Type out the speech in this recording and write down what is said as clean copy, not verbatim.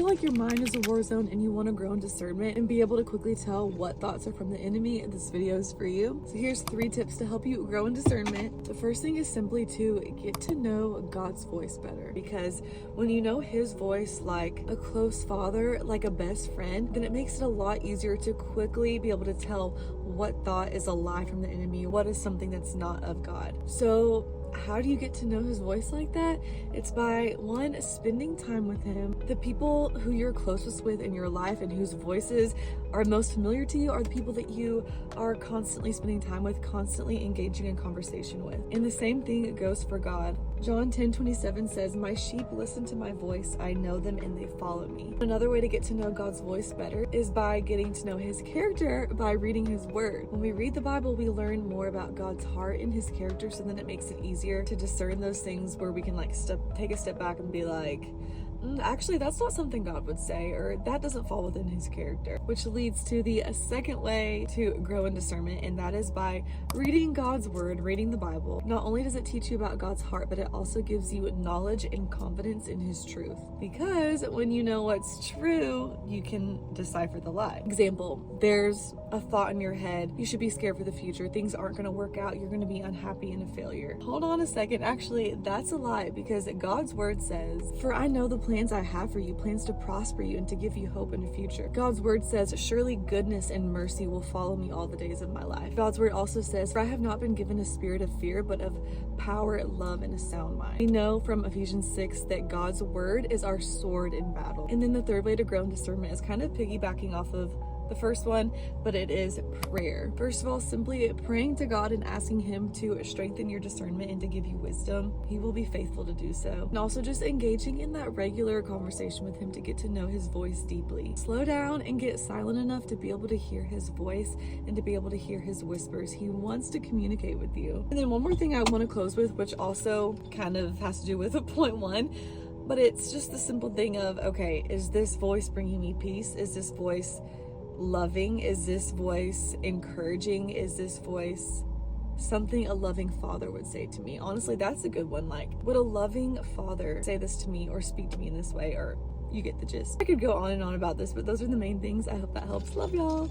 like your mind is a war zone and you want to grow in discernment and be able to quickly tell what thoughts are from the enemy, this video is for you. So here's 3 tips to help you grow in discernment. The first thing is simply to get to know God's voice better, because when you know his voice like a close father, like a best friend, then it makes it a lot easier to quickly be able to tell what thought is a lie from the enemy, what is something that's not of God. So how do you get to know his voice like that? It's by 1, spending time with him. The people who you're closest with in your life and whose voices are most familiar to you are the people that you are constantly spending time with, constantly engaging in conversation with. And the same thing goes for God. John 10:27 says, "My sheep listen to my voice. I know them and they follow me." Another way to get to know God's voice better is by getting to know his character by reading his word. When we read the Bible, we learn more about God's heart and his character, so then it makes it easier to discern those things where we can take a step back and be like, actually, that's not something God would say, or that doesn't fall within his character. Which leads to the second way to grow in discernment, and that is by reading God's word, reading the Bible. Not only does it teach you about God's heart, but it also gives you knowledge and confidence in his truth. Because when you know what's true, you can decipher the lie. Example, there's a thought in your head, you should be scared for the future, things aren't going to work out, you're going to be unhappy and a failure. Hold on a second, actually, that's a lie, because God's word says, "For I know the plans I have for you, plans to prosper you and to give you hope in the future." God's word says, "Surely goodness and mercy will follow me all the days of my life." God's word also says, "For I have not been given a spirit of fear, but of power, love, and a sound mind." We know from Ephesians 6 that God's word is our sword in battle. And then the third way to grow in discernment is kind of piggybacking off of the first one, but it is prayer. First of all, simply praying to God and asking him to strengthen your discernment and to give you wisdom. He will be faithful to do so. And also just engaging in that regular conversation with him to get to know his voice deeply. Slow down and get silent enough to be able to hear his voice and to be able to hear his whispers. He wants to communicate with you. And then one more thing I want to close with, which also kind of has to do with point 1, but it's just the simple thing of, okay, is this voice bringing me peace? Is this voice loving? Is this voice encouraging? Is this voice something a loving father would say to me? Honestly, that's a good one. Like, would a loving father say this to me or speak to me in this way? Or you get the gist. I could go on and on about this, but those are the main things. I hope that helps. Love y'all.